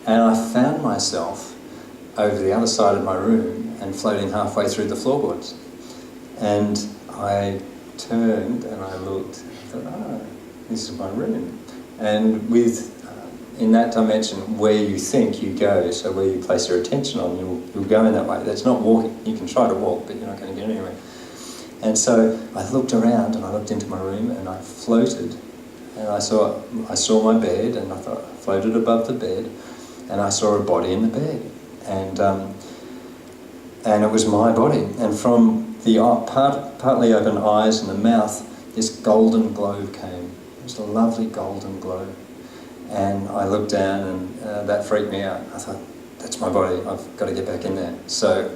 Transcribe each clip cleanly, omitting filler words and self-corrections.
And I found myself over the other side of my room and floating halfway through the floorboards. And I turned and I looked, I thought, oh, this is my room. And with, in that dimension, where you think you go, so where you place your attention on, you'll go in that way. That's not walking. You can try to walk, but you're not going to get anywhere. And so I looked around and I looked into my room and I floated. And I saw my bed, and I thought I floated above the bed, and I saw a body in the bed. And it was my body. And from the partly open eyes and the mouth, this golden glow came. It was a lovely golden glow. And I looked down, and that freaked me out. I thought, that's my body, I've got to get back in there. So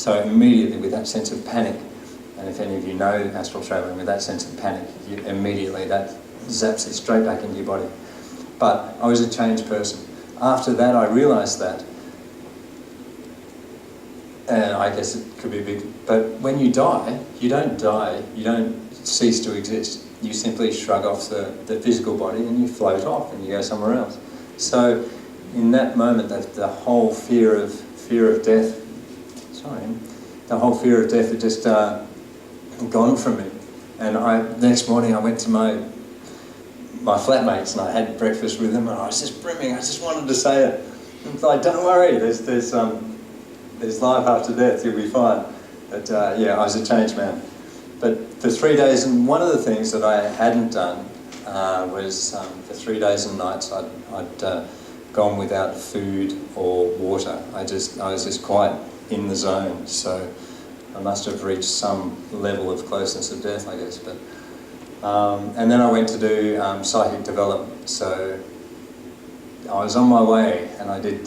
immediately, with that sense of panic, and if any of you know astral travelling, with that sense of panic, immediately that zaps it straight back into your body. But I was a changed person. After that, I realised that. And I guess it could be big, but when you die, you don't cease to exist. You simply shrug off the physical body and you float off and you go somewhere else. So in that moment, the whole fear of death, the whole fear of death had just gone from me. And the next morning I went to my flatmates and I had breakfast with them, and I was just brimming. I just wanted to say it. It's like, don't worry, there's life after death, you'll be fine. But yeah, I was a changed man. But for 3 days, and one of the things that I hadn't done was for 3 days and nights I'd gone without food or water. I was just quite in the zone. So I must have reached some level of closeness of death, I guess. But and then I went to do psychic development. So I was on my way, and I did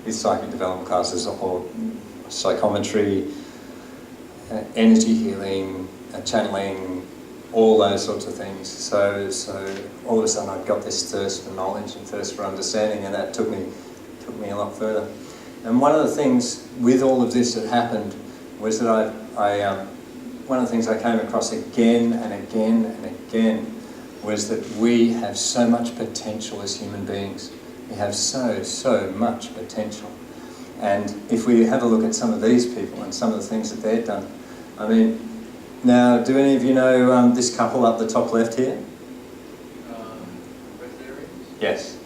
these psychic development classes, or psychometry, energy healing, channeling, all those sorts of things. So all of a sudden I got this thirst for knowledge and thirst for understanding, and that took me a lot further. And one of the things with all of this that happened was that one of the things I came across again and again and again was that we have so much potential as human beings. We have so much potential. And if we have a look at some of these people and some of the things that they've done, I mean, now, do any of you know this couple up the top left here? Breatharians? Yes.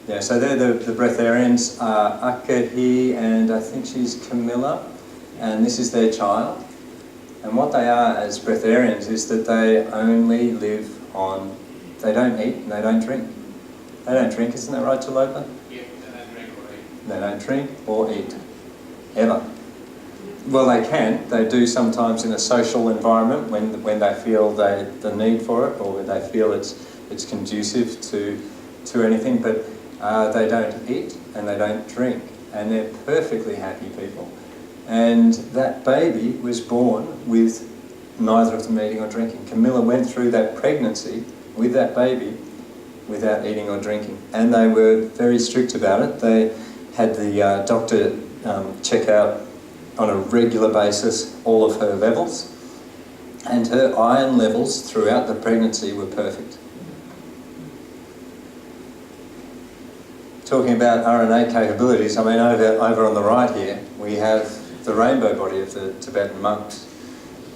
Yeah, so they're the breatharians, Akahi, and I think she's Camilla, and this is their child. And what they are as breatharians is that they only live on, they don't eat and they don't drink. They don't drink, isn't that right, Chalopa? Yeah, they don't drink or eat. They don't drink or eat, ever. Well, they can. They do sometimes in a social environment when they feel the need for it, or when they feel it's conducive to anything, but they don't eat and they don't drink, and they're perfectly happy people. And that baby was born with neither of them eating or drinking. Camilla went through that pregnancy with that baby without eating or drinking, and they were very strict about it. They had the doctor check out on a regular basis all of her levels, and her iron levels throughout the pregnancy were perfect. Talking about RNA capabilities, I mean, over on the right here we have the rainbow body of the Tibetan monks,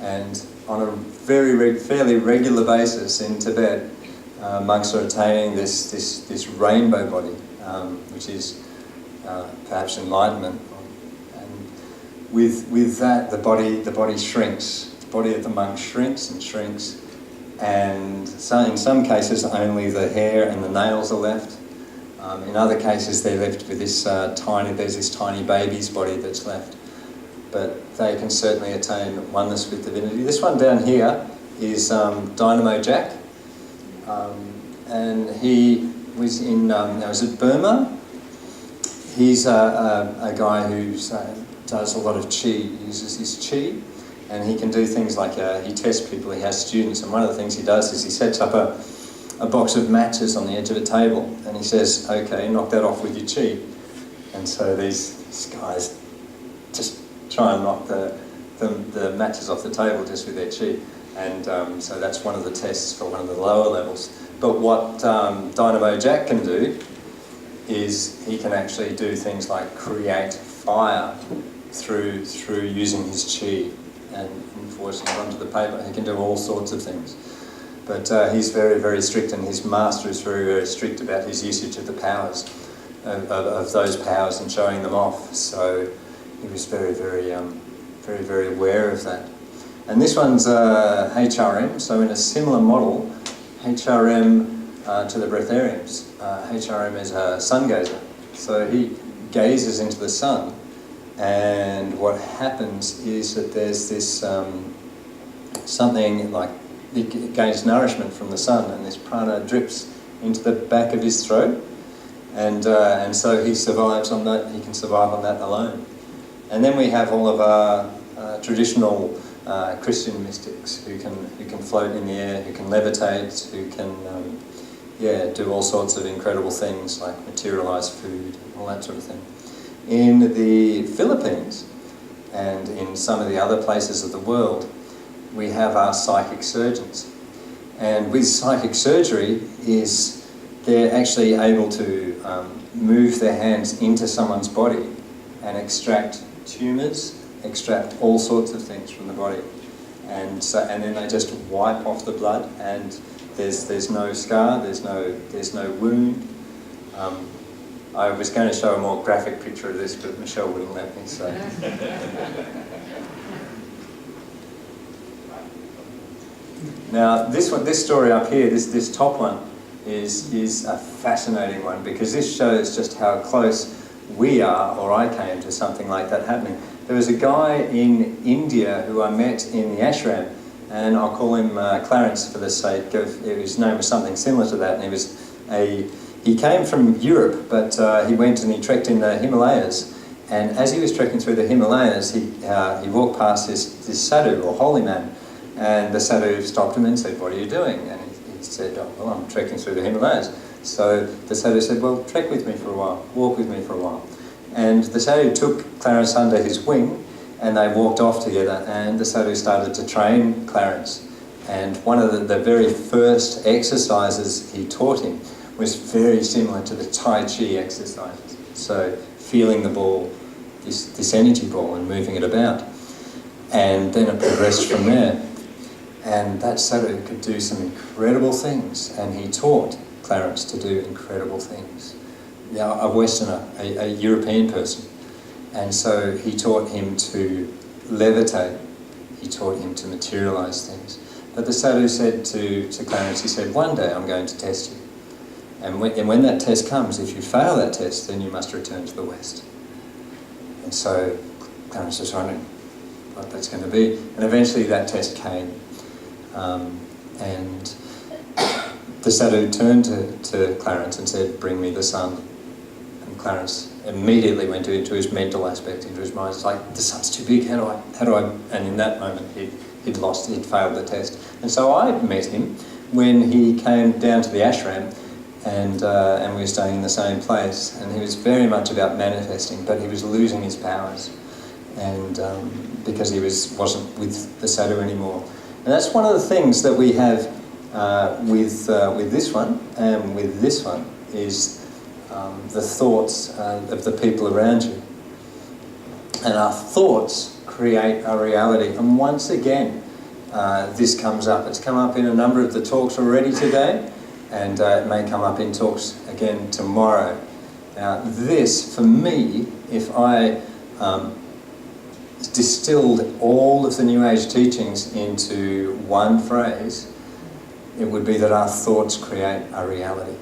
and on a fairly regular basis in Tibet, monks are attaining this rainbow body, which is perhaps enlightenment. With that, the body shrinks. The body of the monk shrinks and shrinks, and so in some cases only the hair and the nails are left. In other cases they're left with this there's this tiny baby's body that's left. But they can certainly attain oneness with divinity. This one down here is Dynamo Jack, and he was in, was it Burma? He's a guy who does a lot of chi. He uses his chi, and he can do things like he tests people. He has students, and one of the things he does is he sets up a box of matches on the edge of a table, and he says, "Okay, knock that off with your chi." And so these guys just try and knock the matches off the table just with their chi, and so that's one of the tests for one of the lower levels. But what Dynamo Jack can do is he can actually do things like create fire through using his chi and forcing it onto the paper. He can do all sorts of things. But he's very, very strict, and his master is very, very strict about his usage of the powers, of those powers and showing them off. So he was very, very, very, very aware of that. And this one's HRM, so in a similar model, HRM to the breathariums. HRM is a sun gazer. So he gazes into the sun, and what happens is that there's this something like he gains nourishment from the sun, and this prana drips into the back of his throat, and so he survives on that. He can survive on that alone. And then we have all of our traditional Christian mystics who can float in the air, who can levitate, who can do all sorts of incredible things like materialize food, all that sort of thing. In the Philippines and in some of the other places of the world, we have our psychic surgeons. And with psychic surgery is they're actually able to move their hands into someone's body and extract tumours, extract all sorts of things from the body. And then they just wipe off the blood, and there's no scar, there's no wound. I was going to show a more graphic picture of this, but Michelle wouldn't let me, so. Now, this story up here, this top one, is a fascinating one, because this shows just how close we are, or I came, to something like that happening. There was a guy in India who I met in the ashram, and I'll call him Clarence for the sake of, his name was something similar to that, and he came from Europe, but he went and he trekked in the Himalayas, and as he was trekking through the Himalayas, he walked past this sadhu, or holy man, and the sadhu stopped him and said, "What are you doing?" And he said, "Oh, well, I'm trekking through the Himalayas." So the sadhu said, "Well, trek with me for a while, walk with me for a while." And the sadhu took Clarence under his wing, and they walked off together, and the sadhu started to train Clarence. And one of the very first exercises he taught him was very similar to the Tai Chi exercises. So feeling the ball, this energy ball, and moving it about. And then it progressed from there. And that sadhu could do some incredible things, and he taught Clarence to do incredible things. Now, a Westerner, a European person. And so he taught him to levitate, he taught him to materialise things. But the sadhu said to Clarence, he said, "One day I'm going to test you. And when that test comes, if you fail that test, then you must return to the West." And so Clarence was wondering what that's going to be. And eventually that test came. And the sadhu turned to Clarence and said, "Bring me the sun." And Clarence immediately went into his mental aspect, into his mind. It's like, the sun's too big, how do I? And in that moment he'd failed the test. And so I met him when he came down to the ashram, and we were staying in the same place. And he was very much about manifesting, but he was losing his powers, and because he wasn't with the sadhu anymore. And that's one of the things that we have with this one and with this one is the thoughts of the people around you. And our thoughts create our reality. And once again, this comes up. It's come up in a number of the talks already today, and it may come up in talks again tomorrow. Now, this, for me, if I distilled all of the New Age teachings into one phrase, it would be that our thoughts create our reality.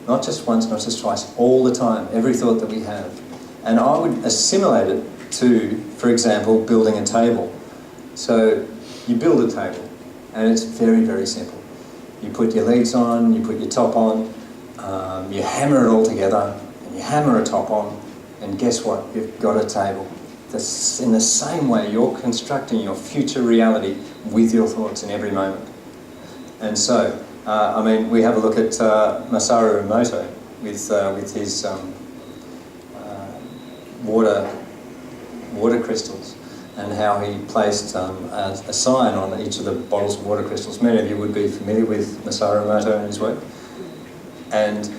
Not just once, not just twice, all the time, every thought that we have. And I would assimilate it to, for example, building a table. So you build a table, and it's very, very simple. You put your legs on, you put your top on, you hammer it all together, and you hammer a top on, and guess what? You've got a table. In the same way, you're constructing your future reality with your thoughts in every moment. And so, we have a look at Masaru Emoto with his water crystals, and how he placed a sign on each of the bottles of water crystals. Many of you would be familiar with Masaru Emoto and his work. And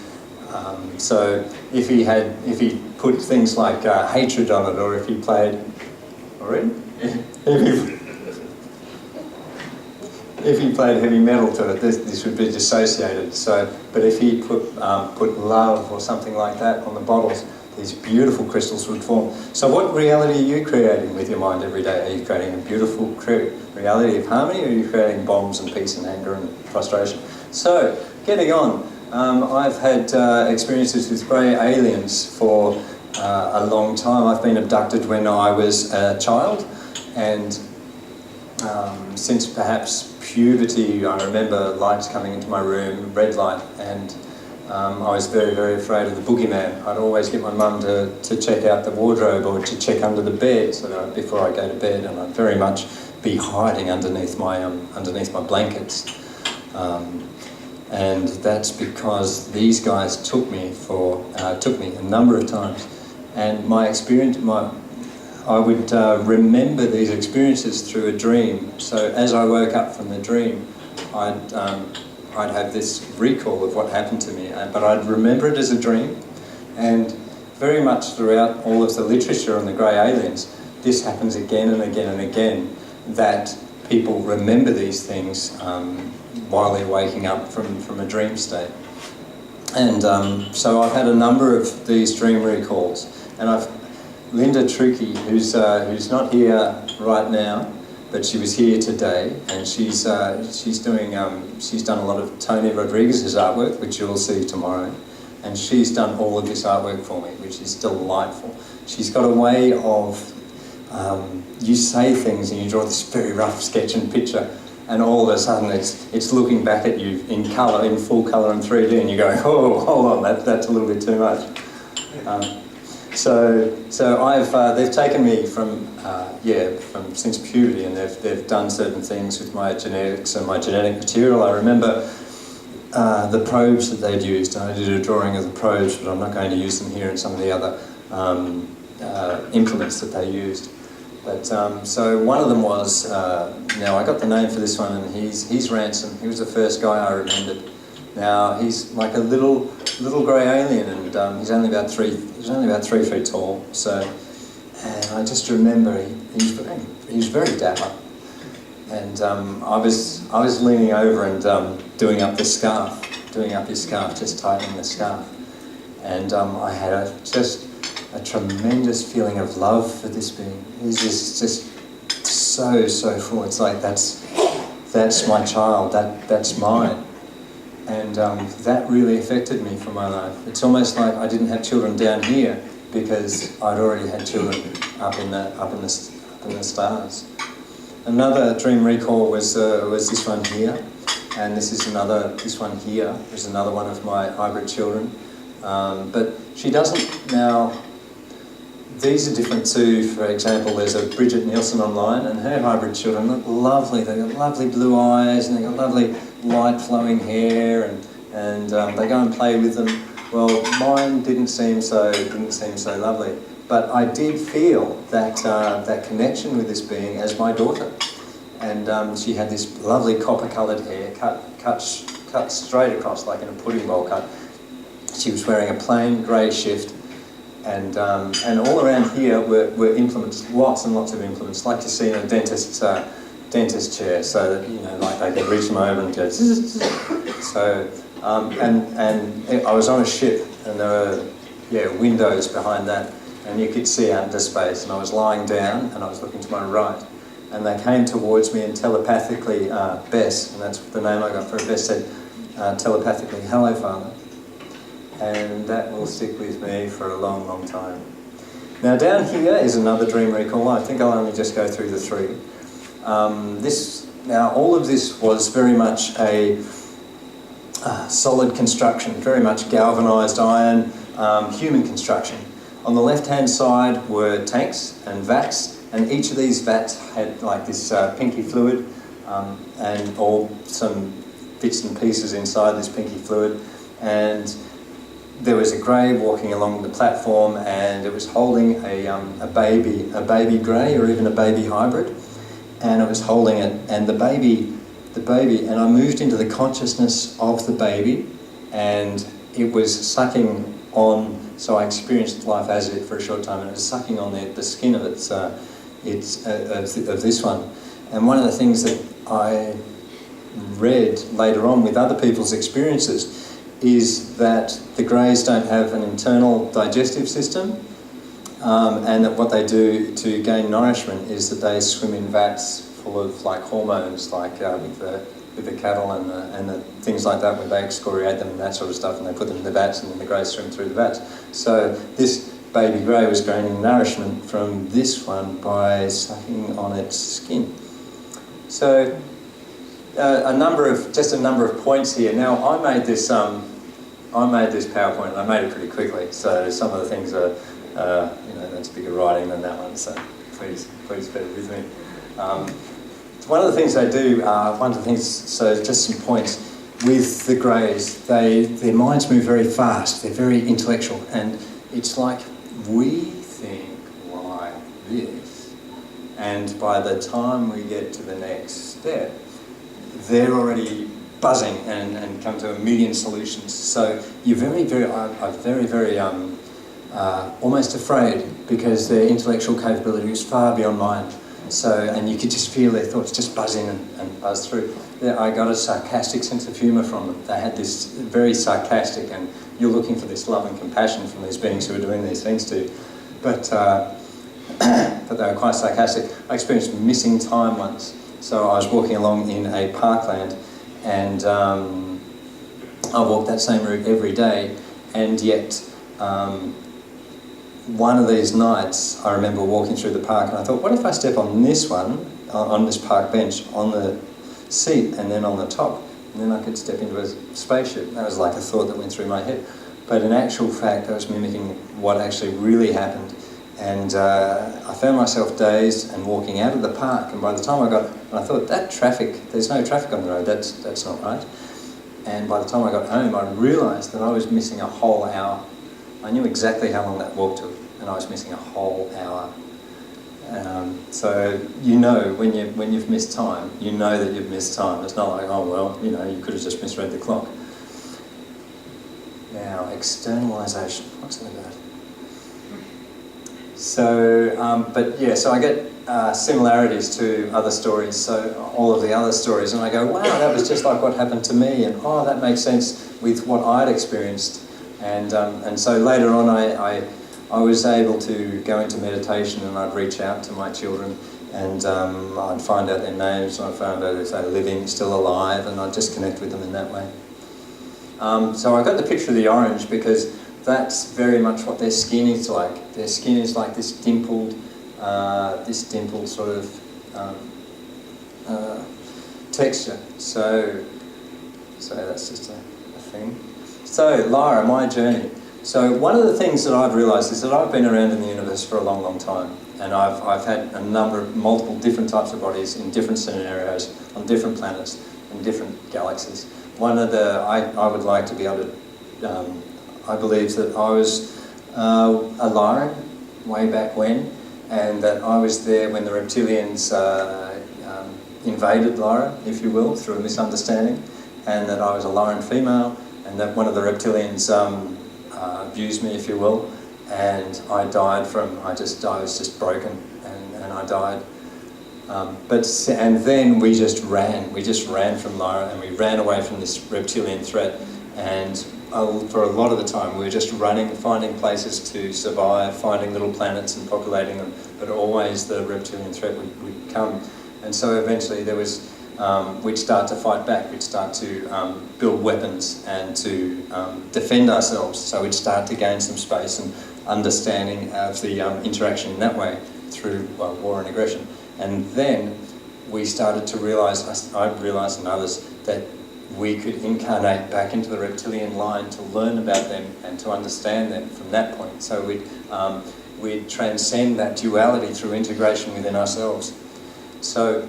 So if he put things like hatred on it, or if he played, already? If he played heavy metal to it, this would be dissociated. So, but if he put love or something like that on the bottles, these beautiful crystals would form. So what reality are you creating with your mind every day? Are you creating a beautiful reality of harmony, or are you creating bombs and peace and anger and frustration? So, getting on, I've had experiences with grey aliens for a long time. I've been abducted when I was a child, and since perhaps puberty, I remember lights coming into my room, red light, and I was very, very afraid of the boogeyman. I'd always get my mum to check out the wardrobe or to check under the bed before I go to bed, and I'd very much be hiding underneath my blankets. And that's because these guys took me a number of times, and my experience, I would remember these experiences through a dream. So as I woke up from the dream, I'd have this recall of what happened to me, but I'd remember it as a dream. And very much throughout all of the literature on the grey aliens, this happens again and again and again, that people remember these things while they're waking up from a dream state. And so I've had a number of these dream recalls, and Linda Truckee, who's not here right now, but she was here today, and she's done a lot of Tony Rodriguez's artwork, which you'll see tomorrow, and she's done all of this artwork for me, which is delightful. She's got a way of you say things and you draw this very rough sketch and picture, and all of a sudden it's looking back at you in colour, in full colour and 3D, and you go, oh, hold on, that's a little bit too much. So they've taken me from since puberty, and they've done certain things with my genetics and my genetic material. I remember the probes that they'd used, and I did a drawing of the probes, but I'm not going to use them here, and some of the other implements that they used. But so one of them was, now I got the name for this one, and he's Ransom. He was the first guy I remembered. Now he's like a little grey alien, and he's only about 3 feet tall. So, and I just remember he was very dapper, and I was leaning over and doing up his scarf, just tightening the scarf, and I had just a tremendous feeling of love for this being. He's just so full. It's like that's my child. That's mine. And that really affected me for my life. It's almost like I didn't have children down here because I'd already had children up in the stars. Another dream recall was this one here, and this one here is another one of my hybrid children. But she doesn't now. These are different too. For example, there's a Bridget Nielsen online, and her hybrid children look lovely. They've got lovely blue eyes, and they've got lovely light flowing hair, and they go and play with them. Well, mine didn't seem so lovely, but I did feel that connection with this being as my daughter, and she had this lovely copper-coloured hair, cut straight across like in a pudding bowl cut. She was wearing a plain grey shift. And all around here were implements, lots and lots of implements, like you see in a dentist chair, so that, you know, like they could reach them over and go zzz. So, and I was on a ship, and there were windows behind that, and you could see out into space, and I was lying down, and I was looking to my right, and they came towards me and telepathically, Bess, and that's the name I got for her, Bess said telepathically, "Hello, Father." And that will stick with me for a long, long time. Now down here is another dream recall. I think I'll only just go through the 3. Now all of this was very much a solid construction, very much galvanised iron, human construction. On the left-hand side were tanks and vats, and each of these vats had like this pinky fluid, and all some bits and pieces inside this pinky fluid, and there was a grey walking along the platform, and it was holding a baby grey, or even a baby hybrid, and it was holding it, and the baby, and I moved into the consciousness of the baby, and it was sucking on, so I experienced life as it for a short time, and it was sucking on the skin of of this one. And one of the things that I read later on with other people's experiences is that the greys don't have an internal digestive system, and that what they do to gain nourishment is that they swim in vats full of like hormones, like with the cattle and the things like that, where they excoriate them and that sort of stuff, and they put them in the vats, and then the greys swim through the vats. So this baby grey was gaining nourishment from this one by sucking on its skin. So a number of points here. Now I made this PowerPoint, and I made it pretty quickly. So some of the things are, that's bigger writing than that one. So please bear with me. One of the things they do, so just some points, with the greys, their minds move very fast, they're very intellectual, and it's like, we think like this, and by the time we get to the next step, they're already buzzing and come to a million solutions. So you're very, almost afraid, because their intellectual capability is far beyond mine. So, and you could just feel their thoughts just buzzing and buzz through. I got a sarcastic sense of humour from them. They had this very sarcastic, and you're looking for this love and compassion from these beings who are doing these things to you. But they were quite sarcastic. I experienced missing time once. So I was walking along in a parkland, and I walked that same route every day, and yet one of these nights I remember walking through the park, and I thought, what if I step on this one, on this park bench, on the seat, and then on the top, and then I could step into a spaceship. That was like a thought that went through my head. But in actual fact, I was mimicking what actually really happened. And I found myself dazed and walking out of the park, and by the time I thought, that traffic, there's no traffic on the road, that's not right. And by the time I got home, I realised that I was missing a whole hour. I knew exactly how long that walk took, and I was missing a whole hour. So you know, when you've missed time, you know that you've missed time. It's not like, oh well, you could have just misread the clock. Now, externalisation, what's that about? So, so I get similarities to other stories, so all of the other stories, and I go, wow, that was just like what happened to me, and oh, that makes sense with what I'd experienced. And so later on, I was able to go into meditation, and I'd reach out to my children, and I'd find out their names, and I'd find out if they're living, still alive, and I'd just connect with them in that way. So I got the picture of the orange because that's very much what their skin is like. Their skin is like this dimpled sort of texture. So that's just a thing. So Lyra, my journey. So one of the things that I've realised is that I've been around in the universe for a long, long time, and I've had multiple different types of bodies in different scenarios, on different planets, in different galaxies. I would like to be able to, I believe that I was a Lyran way back when, and that I was there when the Reptilians invaded Lyra, if you will, through a misunderstanding, and that I was a Lyran female, and that one of the Reptilians abused me, if you will, and I died I was just broken, and I died. And then we just ran from Lyra, and we ran away from this reptilian threat, and for a lot of the time we were just running, finding places to survive, finding little planets and populating them, but always the reptilian threat would come. And so eventually there was, we'd start to fight back, we'd start to build weapons and to defend ourselves, so we'd start to gain some space and understanding of the interaction in that way through war and aggression. And then we started to realise, I realised and others, that we could incarnate back into the reptilian line to learn about them and to understand them from that point. So we'd transcend that duality through integration within ourselves. So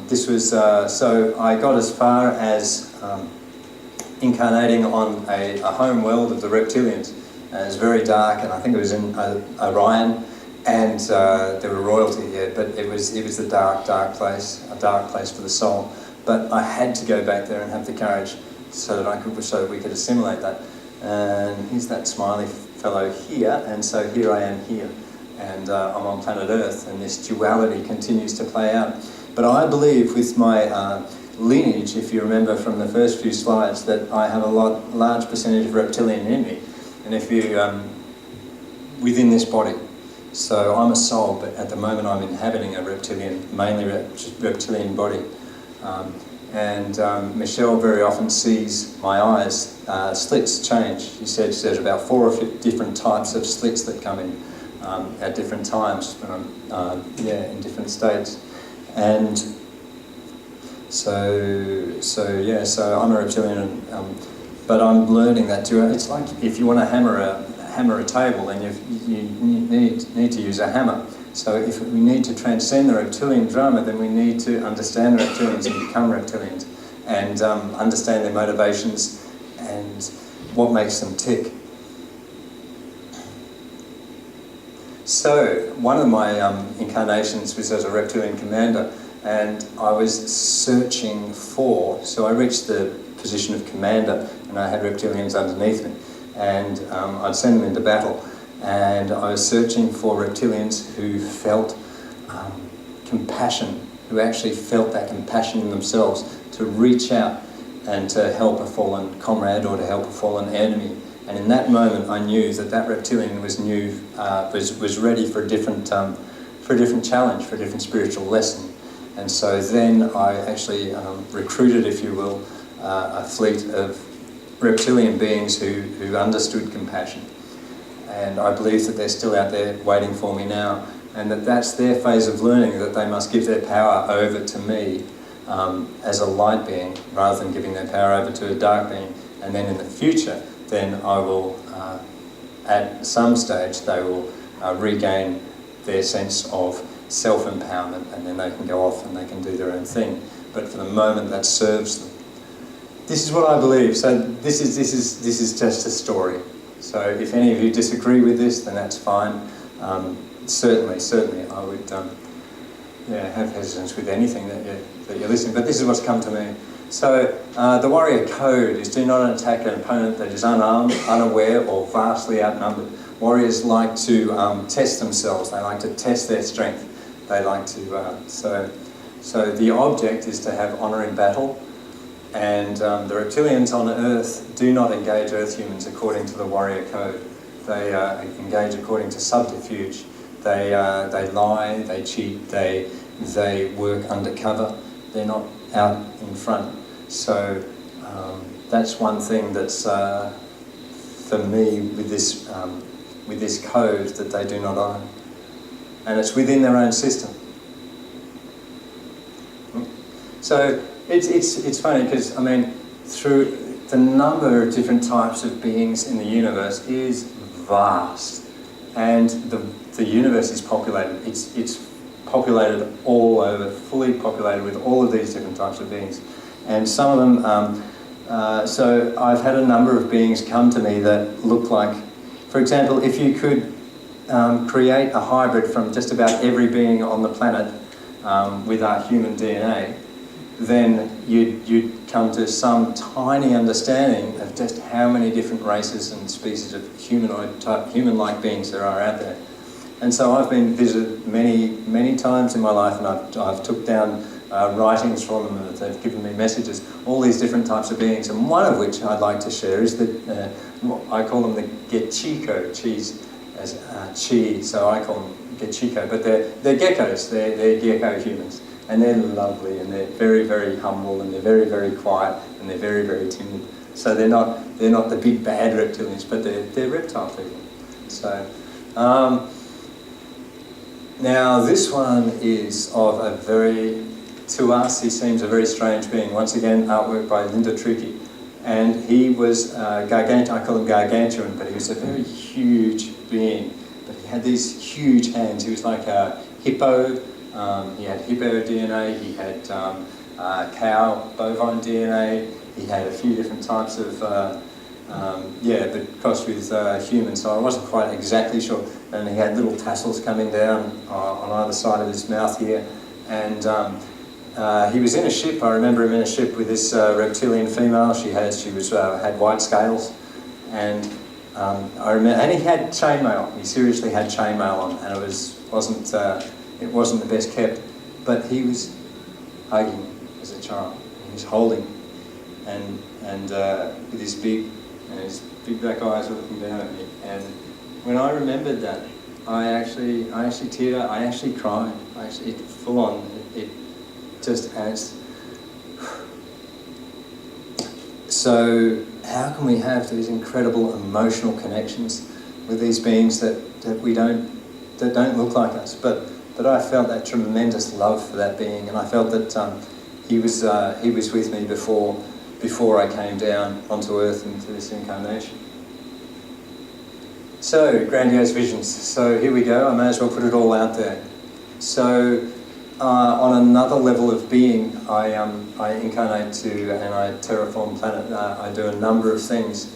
this was, so I got as far as incarnating on a home world of the reptilians. It was very dark, and I think it was in Orion. And there were royalty here, but it was a dark place, a dark place for the soul. But I had to go back there and have the courage so that we could assimilate that. and here's that smiley fellow here, and so here I am here, and I'm on planet Earth, and this duality continues to play out. But I believe with my lineage, if you remember from the first few slides, that I have a large percentage of reptilian in me, and if you within this body. So I'm a soul, but at the moment I'm inhabiting a reptilian, mainly reptilian body. Michelle very often sees my eyes, slits change. She says there's about 4 or 5 different types of slits that come in at different times when I'm in different states. And so I'm a reptilian, but I'm learning that too. It's like if you want to hammer a table, then you need to use a hammer. So if we need to transcend the reptilian drama, then we need to understand the reptilians and become reptilians, and understand their motivations and what makes them tick. So one of my incarnations was as a reptilian commander, and I was searching for, so I reached the position of commander, and I had reptilians underneath me, and I'd send them into battle. And I was searching for reptilians who felt compassion, who actually felt that compassion in themselves to reach out and to help a fallen comrade or to help a fallen enemy. And in that moment, I knew that reptilian was ready for a different challenge, for a different spiritual lesson. And so then I actually recruited, if you will, a fleet of reptilian beings who understood compassion. And I believe that they're still out there waiting for me now, and that's their phase of learning, that they must give their power over to me as a light being, rather than giving their power over to a dark being. And then in the future, then I will, at some stage, they will regain their sense of self-empowerment, and then they can go off and they can do their own thing. But for the moment, that serves them. This is what I believe. So this is just a story. So if any of you disagree with this, then that's fine. Certainly, I would have hesitance with anything that you're listening. But this is what's come to me. So the warrior code is: do not attack an opponent that is unarmed, unaware, or vastly outnumbered. Warriors like to test themselves. They like to test their strength. They like to. So the object is to have honour in battle. And the reptilians on Earth do not engage Earth humans according to the warrior code. They engage according to subterfuge. They lie, they cheat, they work undercover. They're not out in front. So that's one thing that's for me with this code that they do not own, and it's within their own system. So. It's funny because, I mean, through the number of different types of beings in the universe is vast, and the universe is populated. It's populated all over, fully populated with all of these different types of beings, and some of them. So I've had a number of beings come to me that look like, for example, if you could create a hybrid from just about every being on the planet with our human DNA. Then you'd come to some tiny understanding of just how many different races and species of human-like beings there are out there. And so I've been visited many times in my life, and I've took down writings from them, and they've given me messages, all these different types of beings. And one of which I'd like to share is that I call them the Gechiko, cheese as chi, so I call them Gechiko, but they're geckos, they're gecko humans. And they're lovely, and they're very, very humble, and they're very, very quiet, and they're very, very timid. So they're not the big bad reptilians, but they're reptile people. So now this one is of a to us he seems a very strange being. Once again, artwork by Linda Trucchi, and he was gargantuan. I call him gargantuan, but he was a very huge being. But he had these huge hands. He was like a hippo. He had hippo DNA, he had cow, bovine DNA, he had a few different types of, that crossed with human, so I wasn't quite exactly sure. And he had little tassels coming down on either side of his mouth here. And he was in a ship. I remember him in a ship with this reptilian female. She had white scales. And I remember, and he had chainmail. He seriously had chainmail on, and wasn't the best kept. But he was hugging as a child. He was holding, and with his big black eyes looking down at me. And when I remembered that, I actually teared up. I actually cried. It full on. It just adds. So how can we have these incredible emotional connections with these beings that don't look like us? But I felt that tremendous love for that being, and I felt that he was with me before I came down onto Earth into this incarnation. So, grandiose visions. So here we go. I may as well put it all out there. So, on another level of being, I incarnate to and I terraform planet. I do a number of things.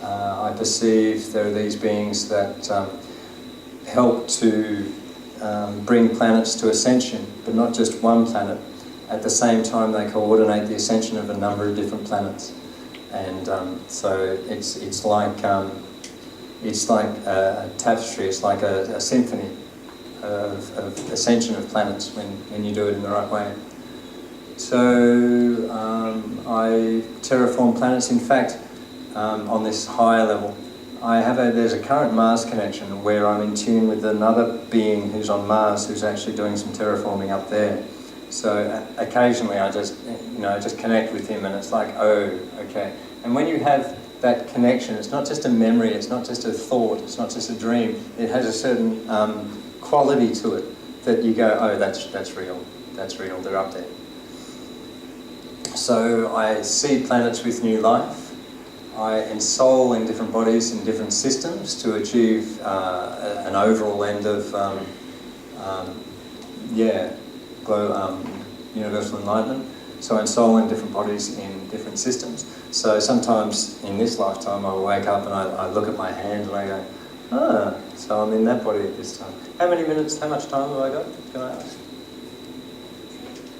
I perceive there are these beings that help to bring planets to ascension, but not just one planet. At the same time, they coordinate the ascension of a number of different planets, and so it's like a tapestry. It's like a symphony of ascension of planets when you do it in the right way. So I terraform planets. In fact, on this higher level, there's a current Mars connection where I'm in tune with another being who's on Mars, who's actually doing some terraforming up there. So occasionally I just connect with him, and it's like, oh, okay. And when you have that connection, it's not just a memory, it's not just a thought, it's not just a dream. It has a certain quality to it that you go, oh, that's real, they're up there. So I seed planets with new life. I ensoul in different bodies in different systems to achieve an overall end of universal enlightenment. So I ensoul in different bodies in different systems. So sometimes in this lifetime I wake up and I look at my hand and I go, so I'm in that body at this time. How much time have I got? Can I ask?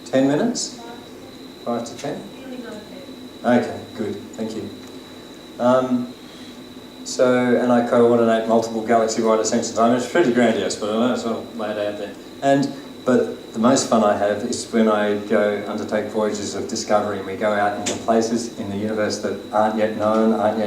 10 minutes? 5 to 10? Okay, good, thank you. And I coordinate multiple galaxy-wide ascensions. I mean, it's pretty grandiose, but I know it's not laid out there. But the most fun I have is when I go undertake voyages of discovery, and we go out into places in the universe that aren't yet known, aren't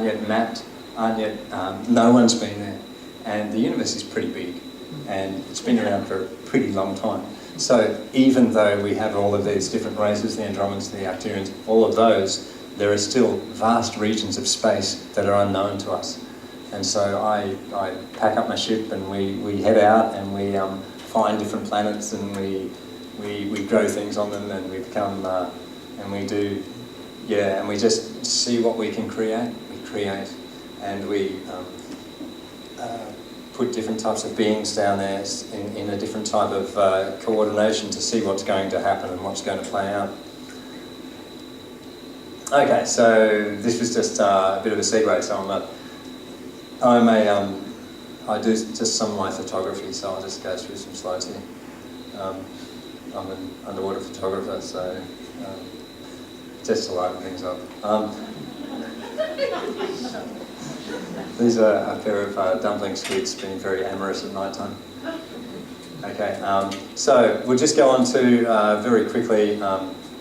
yet mapped, no one's been there. And the universe is pretty big, and it's been around for a pretty long time. So even though we have all of these different races, the Andromedans, the Arcturians, all of those, there are still vast regions of space that are unknown to us. And so I pack up my ship and we head out and we find different planets and we grow things on them and we become, and we just see what we can create. We create and we put different types of beings down there in a different type of coordination to see what's going to happen and what's going to play out. Okay, so this was just a bit of a segue, so I do just some of my photography, so I'll just go through some slides here. I'm an underwater photographer, so just to lighten things up. These are a pair of dumpling squids being very amorous at night time. Okay, so we'll just go on to very quickly.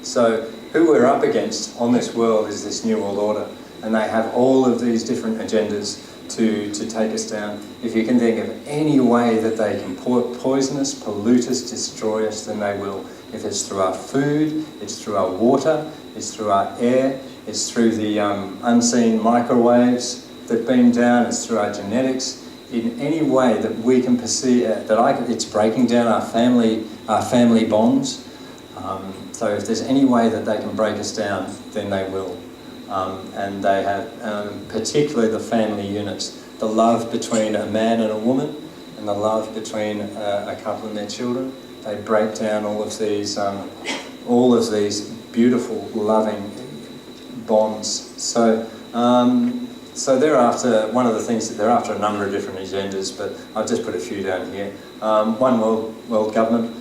So who we're up against on this world is this New World Order, and they have all of these different agendas to take us down. If you can think of any way that they can poison us, pollute us, destroy us, then they will. If it's through our food, it's through our water, it's through our air, it's through the unseen microwaves that beam down, it's through our genetics. In any way that we can perceive, it's breaking down our family bonds. So if there's any way that they can break us down, then they will. And they have, particularly the family units, the love between a man and a woman, and the love between a couple and their children. They break down all of these beautiful, loving bonds. So they're after, one of the things that they're after a number of different agendas, but I've just put a few down here. One world government,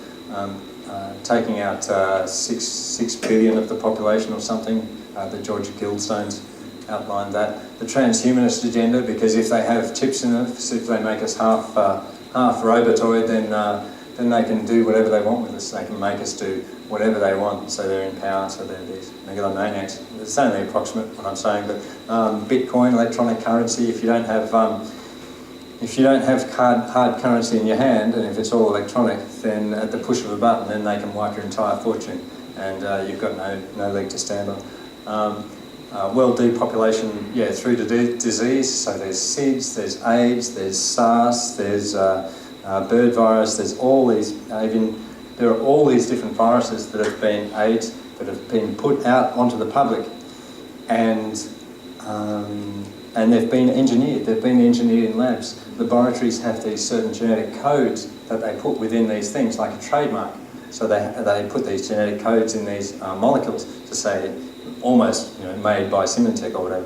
taking out 6 billion of the population or something, the Georgia Guildstones outlined that. The transhumanist agenda, because if they have chips in us, if they make us half robotoid, then they can do whatever they want with us. They can make us do whatever they want, so they're in power, so they're these megalomaniacs. It's only approximate what I'm saying, but Bitcoin, electronic currency, if you don't have hard currency in your hand, and if it's all electronic, then at the push of a button, then they can wipe your entire fortune, and you've got no leg to stand on. World depopulation, through disease, so there's SIDS, there's AIDS, there's SARS, there's bird virus, there's all these, there are all these different viruses that have been AIDS, that have been put out onto the public, and they've been engineered in labs. Laboratories have these certain genetic codes that they put within these things, like a trademark. So they put these genetic codes in these molecules to say, almost made by Symantec or whatever,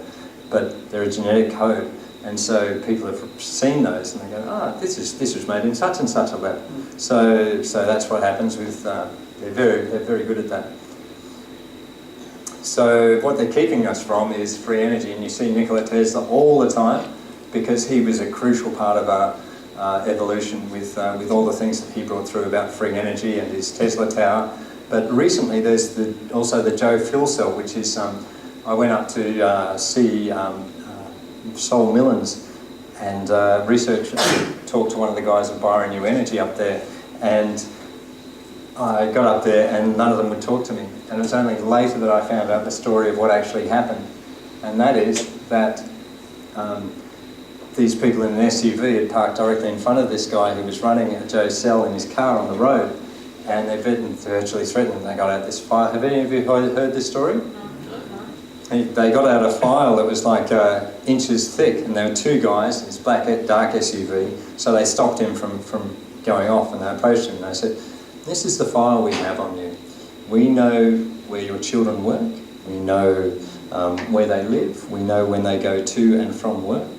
but they're a genetic code. And so people have seen those and they go, this was made in such and such a lab. So that's what happens with, they're very good at that. So what they're keeping us from is free energy, and you see Nikola Tesla all the time, because he was a crucial part of our evolution with all the things that he brought through about free energy and his Tesla Tower. But recently there's also the Joe Fill cell, which is, I went up to see Sol Millens and talked to one of the guys at Bio New Energy up there, and I got up there and none of them would talk to me. And it was only later that I found out the story of what actually happened. And that is that these people in an SUV had parked directly in front of this guy who was running a Joe Cell in his car on the road, and they virtually threatened him. They got out this file. Have any of you heard this story? They got out a file that was like inches thick, and there were two guys, this black, dark SUV, so they stopped him from going off, and they approached him and they said, "This is the file we have on you. We know where your children work, we know where they live, we know when they go to and from work.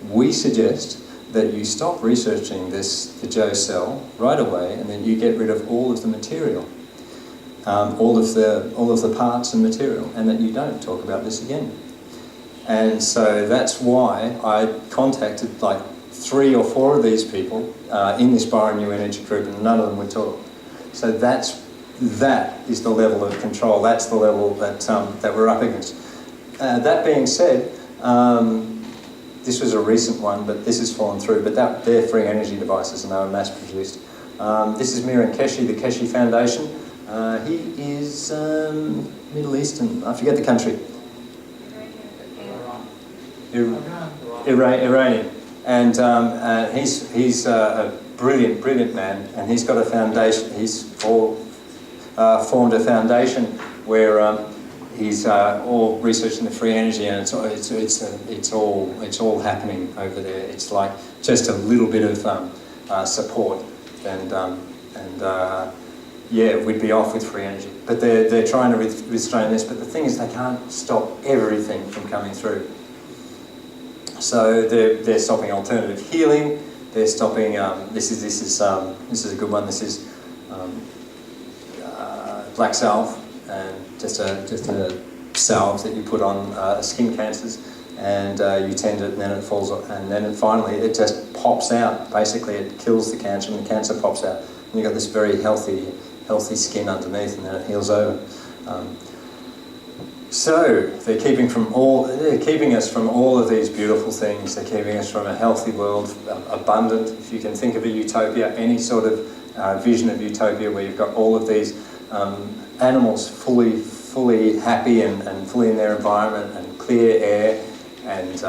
We suggest that you stop researching the Joe Cell right away, and then you get rid of all of the material, all of the parts and material, and that you don't talk about this again." And so that's why I contacted like 3 or 4 of these people in this Bio New Energy group, and none of them would talk. So that is the level of control. That's the level that we're up against. That being said, this was a recent one, but this has fallen through. But they're free energy devices, and they were mass produced. This is Miran Keshi, the Keshi Foundation. He is Middle Eastern. I forget the country. Iranian. And he's a brilliant man, and he's got a foundation. He's formed a foundation where he's all researching the free energy, and it's all happening over there. It's like just a little bit of support, and we'd be off with free energy. But they're trying to restrain this. But the thing is, they can't stop everything from coming through. So they're stopping alternative healing. They're stopping. This is a good one. This is black salve, and just a salve that you put on skin cancers, and you tend it, and then it falls off, and then finally it just pops out. Basically, it kills the cancer, and the cancer pops out, and you've got this very healthy skin underneath, and then it heals over. So they're keeping us from all of these beautiful things. They're keeping us from a healthy world, abundant. If you can think of a utopia, any sort of vision of utopia where you've got all of these animals fully happy and fully in their environment, and clear air, and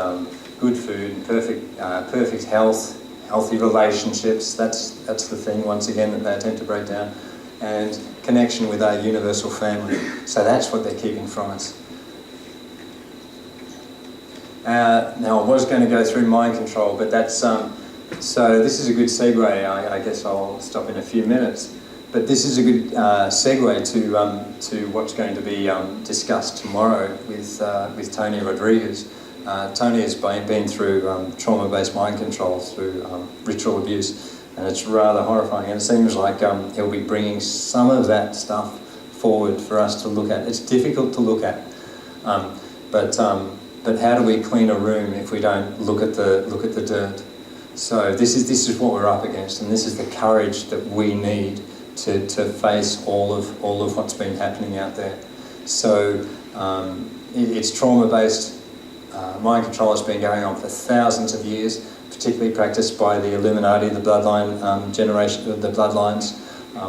good food, and perfect health, healthy relationships. That's the thing, once again, that they tend to break down. And connection with our universal family. So that's what they're keeping from us. Now I was going to go through mind control, but that's so this is a good segue. I guess I'll stop in a few minutes. But this is a good segue to what's going to be discussed tomorrow with Tony Rodriguez. Tony has been through trauma-based mind control through ritual abuse. And it's rather horrifying, and it seems like he'll be bringing some of that stuff forward for us to look at. It's difficult to look at, but But how do we clean a room if we don't look at the dirt? So this is what we're up against, and this is the courage that we need to face all of what's been happening out there. So it's trauma-based. Mind control has been going on for thousands of years, particularly practiced by the Illuminati, the bloodline generation, the bloodlines,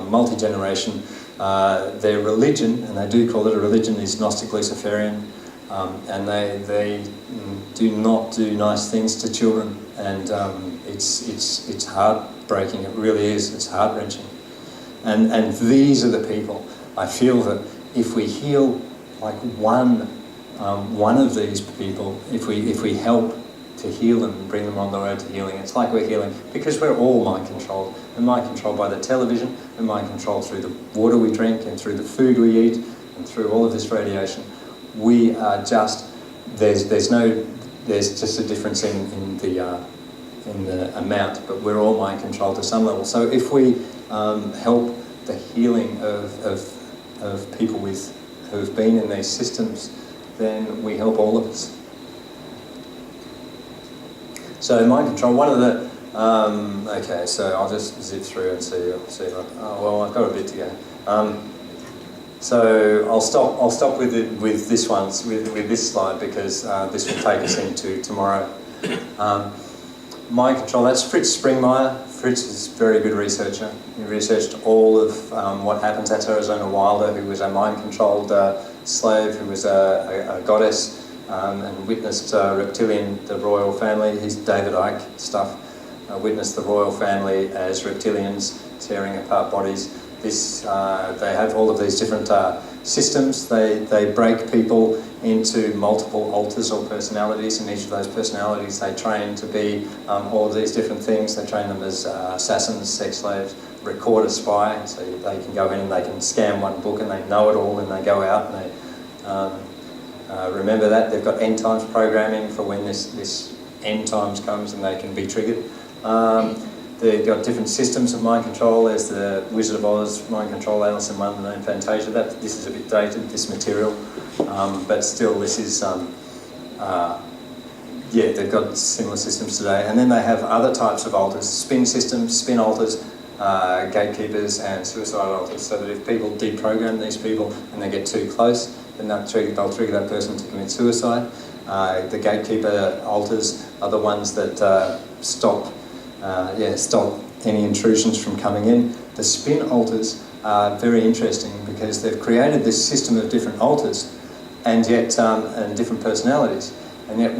multi-generation. Their religion, and they do call it a religion, is Gnostic Luciferian, and they do not do nice things to children, and it's heartbreaking. It really is. It's heart-wrenching. And these are the people. I feel that if we heal like one of these people, if we help to heal them and bring them on the road to healing, it's like we're healing, because we're all mind controlled. We're mind controlled by the television, we're mind controlled through the water we drink and through the food we eat and through all of this radiation. We are just, there's just a difference in the amount, but we're all mind controlled to some level. So if we help the healing of people who have been in these systems, then we help all of us. So mind control, one of the, okay, so I'll just zip through and see well, I've got a bit to go. So I'll stop with this one, with this slide, because this will take us into tomorrow. Mind control, that's Fritz Springmeier. Fritz is a very good researcher. He researched all of what happens. That's Arizona Wilder, who was a mind-controlled slave, who was a goddess, and witnessed Reptilian, the royal family. His David Icke stuff. Witnessed the royal family as reptilians tearing apart bodies. They have all of these different systems. They break people into multiple alters or personalities, and each of those personalities they train to be all of these different things. They train them as assassins, sex slaves, recorder spy, so they can go in and they can scan one book and they know it all, and they go out and they remember that. They've got end times programming for when this end times comes and they can be triggered. They've got different systems of mind control. There's the Wizard of Oz mind control, Alice in Wonderland, Fantasia. This is a bit dated, this material, but still this is, yeah, they've got similar systems today. And then they have other types of alters, spin systems, spin alters, gatekeepers and suicide alters, so that if people deprogram these people and they get too close, then they'll trigger that person to commit suicide. The gatekeeper alters are the ones that stop any intrusions from coming in. The spin alters are very interesting because they've created this system of different alters and yet and different personalities. And yet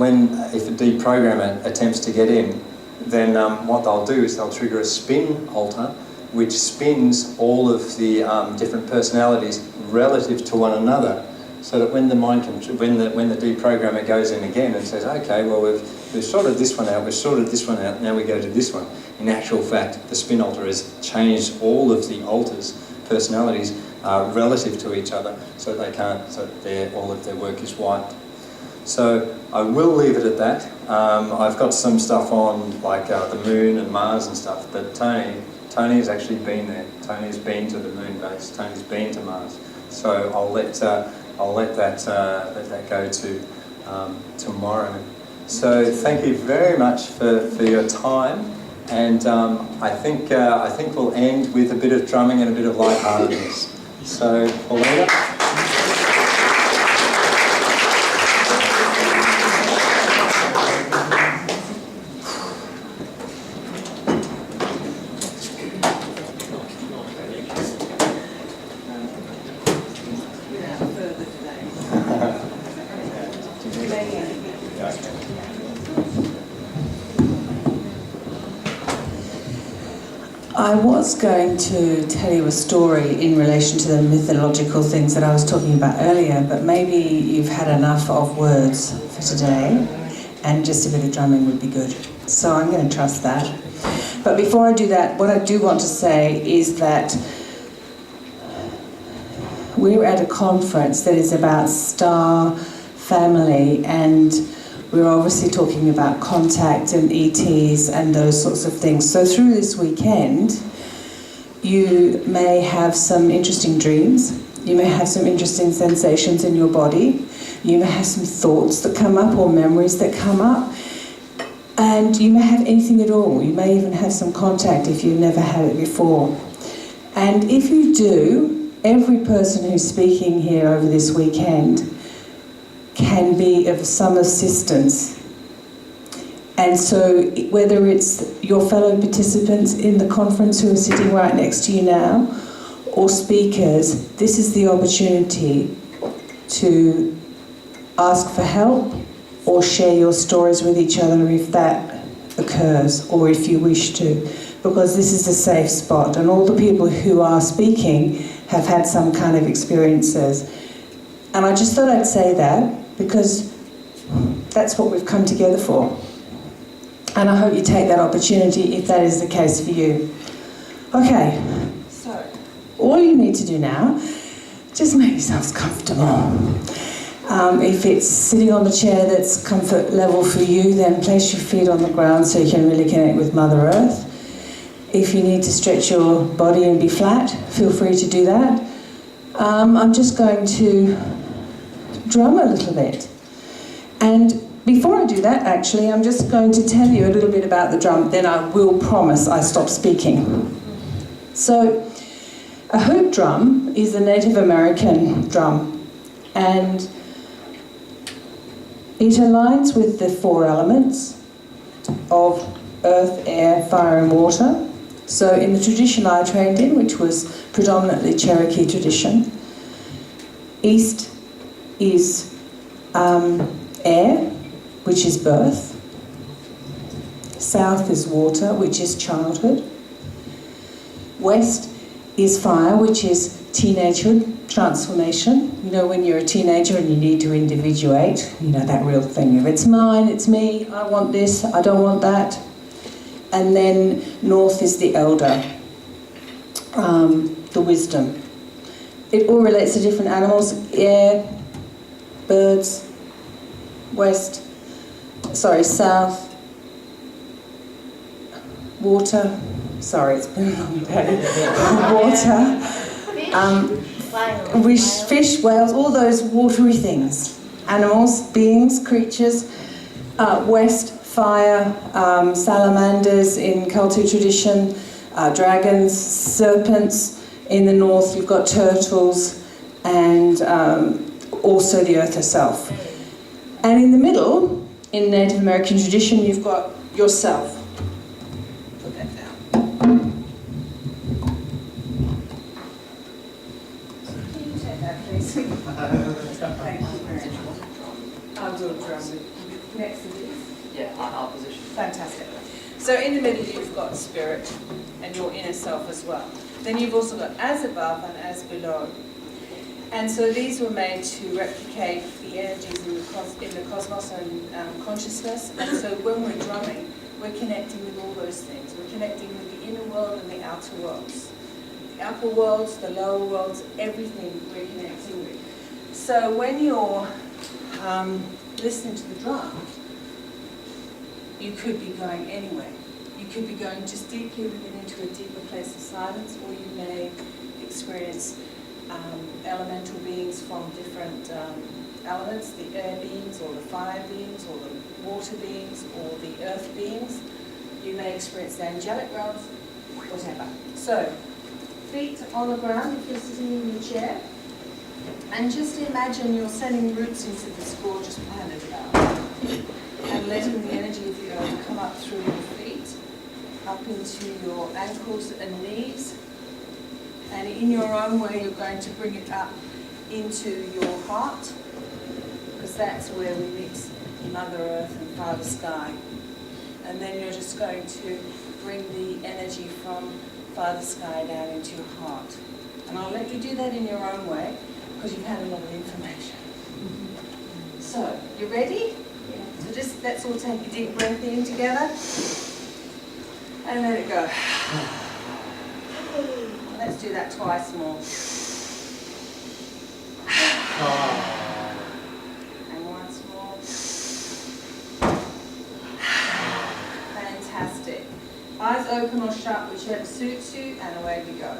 if a deprogrammer attempts to get in, then what they'll do is they'll trigger a spin alter which spins all of the different personalities relative to one another, so that when the deprogrammer goes in again and says, okay, well we've sorted this one out, we've sorted this one out, now we go to this one. In actual fact, the spin alter has changed all of the alters' personalities relative to each other, so they can't, so all of their work is wiped. So I will leave it at that. I've got some stuff on like the moon and Mars and stuff, but Tony has actually been there. Tony has been to the moon base. Tony's been to Mars. So I'll let that go to tomorrow. So thank you very much for your time, and I think we'll end with a bit of drumming and a bit of lightheartedness. So Paulina. I was going to tell you a story in relation to the mythological things that I was talking about earlier, but maybe you've had enough of words for today, and just a bit of drumming would be good. So I'm going to trust that. But before I do that, what I do want to say is that we're at a conference that is about star family, and we're obviously talking about contact and ETs and those sorts of things. So through this weekend, you may have some interesting dreams. You may have some interesting sensations in your body. You may have some thoughts that come up or memories that come up. And you may have anything at all. You may even have some contact if you've never had it before. And if you do, every person who's speaking here over this weekend can be of some assistance. And so whether it's your fellow participants in the conference who are sitting right next to you now, or speakers, this is the opportunity to ask for help or share your stories with each other if that occurs, or if you wish to, because this is a safe spot, and all the people who are speaking have had some kind of experiences. And I just thought I'd say that, because that's what we've come together for. And I hope you take that opportunity if that is the case for you. Okay, so all you need to do now, just make yourselves comfortable. If it's sitting on the chair that's comfort level for you, then place your feet on the ground so you can really connect with Mother Earth. If you need to stretch your body and be flat, feel free to do that. I'm just going to drum a little bit. And before I do that, actually, I'm just going to tell you a little bit about the drum, then I will promise I stop speaking. So, a hoop drum is a Native American drum, and it aligns with the four elements of earth, air, fire and water. So in the tradition I trained in, which was predominantly Cherokee tradition, east is air, which is birth. South is water, which is childhood. West is fire, which is teenagehood, transformation. You know, when you're a teenager and you need to individuate, you know, that real thing of it's mine, it's me, I want this, I don't want that. And then north is the elder, the wisdom. It all relates to different animals: air, birds, south, water. Sorry, it's been a long day. Water, fish, whales, all those watery things. Animals, beings, creatures. West, fire, salamanders in Keltu tradition, dragons, serpents. In the north, you've got turtles, and also the earth herself. And in the middle, in Native American tradition, you've got yourself. Put that down. Can you take that, please? Thank you very much. I will drum next to this. Yeah, our position. Fantastic. So in the middle you've got spirit and your inner self as well. Then you've also got as above and as below. And so these were made to replicate the energies in the cosmos and consciousness. And so when we're drumming, we're connecting with all those things. We're connecting with the inner world and the outer worlds. The upper worlds, the lower worlds, everything we're connecting with. So when you're listening to the drum, you could be going anywhere. You could be going just deeply within into a deeper place of silence, or you may experience elemental beings from different elements, the air beings, or the fire beings, or the water beings, or the earth beings. You may experience the angelic realms, whatever. So, feet on the ground if you're sitting in your chair, and just imagine you're sending roots into this gorgeous planet about, and letting the energy of the earth come up through your feet, up into your ankles and knees, and in your own way you're going to bring it up into your heart, because that's where we mix Mother Earth and Father Sky. And then you're just going to bring the energy from Father Sky down into your heart. And I'll let you do that in your own way, because you've had a lot of information. So, you ready? So just, let's all take a deep breath in together. And let it go. Let's do that twice more. And once more. Fantastic. Eyes open or shut, whichever suits you, and away we go.